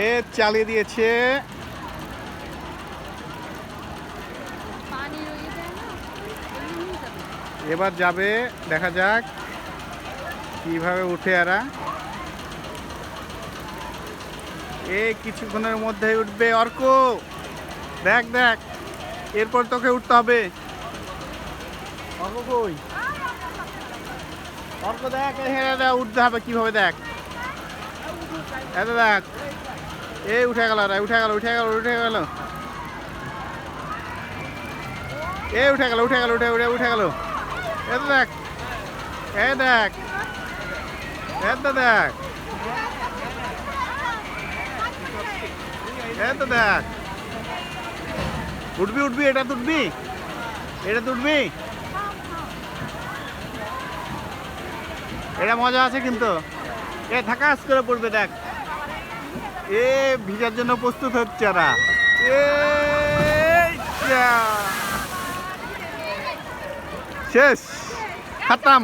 এ চালিয়ে দিয়েছে। এবার যাবে, দেখা যাক কিভাবে উঠে এরা। এই কিছুক্ষণের মধ্যেই উঠবে অর্ক। দেখ দেখ, এরপর তোকে উঠতে হবে। অর্ক কই? অর্ক দেখ, হ্যাঁ উঠতে হবে কিভাবে, দেখ এত দেখ। এই উঠে গেল রে, উঠে গেল উঠে গেল উঠে গেল। এ উঠে গেল উঠে গেল উঠে উঠে উঠে গেল। এত দেখ, এ দেখ, এত দেখ, এত দেখ। উঠবি উঠবি, এটা তুটবি, এটা তুটবি। এটা মজা আছে কিন্তু। এ থাকাস করে পড়বে, দেখ। এ ভিজার জন্য প্রস্তুত হচ্ছে এরা। শেষ, খতম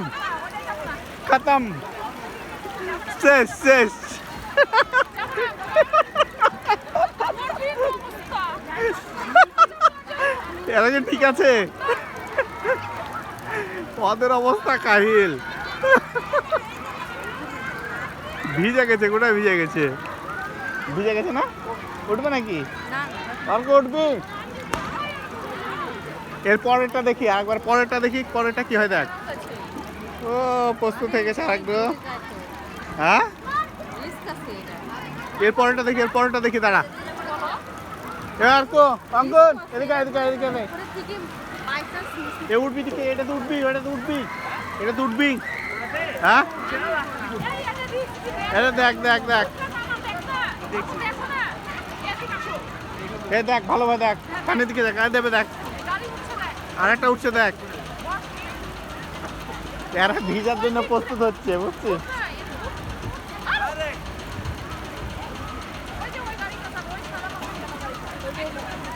খতম, শেষ শেষ। এরা যে ঠিক আছে, ওদের অবস্থা কাহিল। ভিজে গেছে, গোটা ভিজে গেছে, ভিজে গেছে না? উঠবে নাকি? অল্প উঠবি? এর পরেরটা দেখি, আরেকবার পরেরটা দেখি, পরেরটা কি হয় দেখ। ও প্রস্তুত হয়ে গেছে আরেকটু। হ্যাঁ, এর পরেরটা দেখি, এর পরেরটা দেখি, দাঁড়া। আর কো অঙ্কন, এদিকে এদিকে এদিকে। এ উঠবি দিকে, এটা তো উঠবি, এটা তো উঠবি, এটা তো উঠবি। হ্যাঁ, এটা দেখ দেখ দেখ, এ দেখ ভালোভাবে দেখ, কানের দিকে দেখ, আর দেবে দেখ, আর একটা উঠছে দেখ। এরা ভিজার জন্য প্রস্তুত হচ্ছে, বুঝছিস?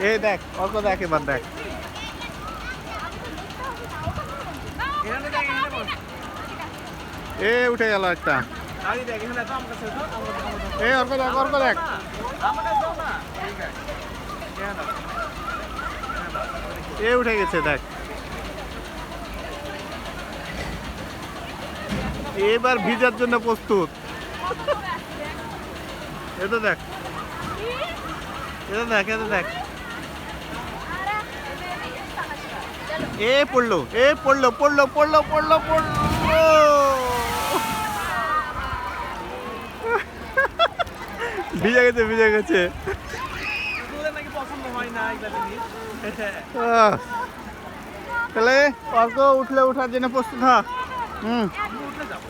এই দেখ অল্প, দেখ এবার দেখ। এ উঠে গেল একটা। এ অল্প দেখ, অল্প দেখ। এ উঠে গেছে দেখ। এবার ভিজার জন্য প্রস্তুত। এটা দেখ, এটা দেখ, এটা দেখ। এ পড়লো, এ পড়লো পড়লো পড়লো পড়লো পড়লো। ভিজে গেছে, ভিজে গেছে। তাহলে অল্প উঠলে, উঠার জন্য প্রস্তুত হ।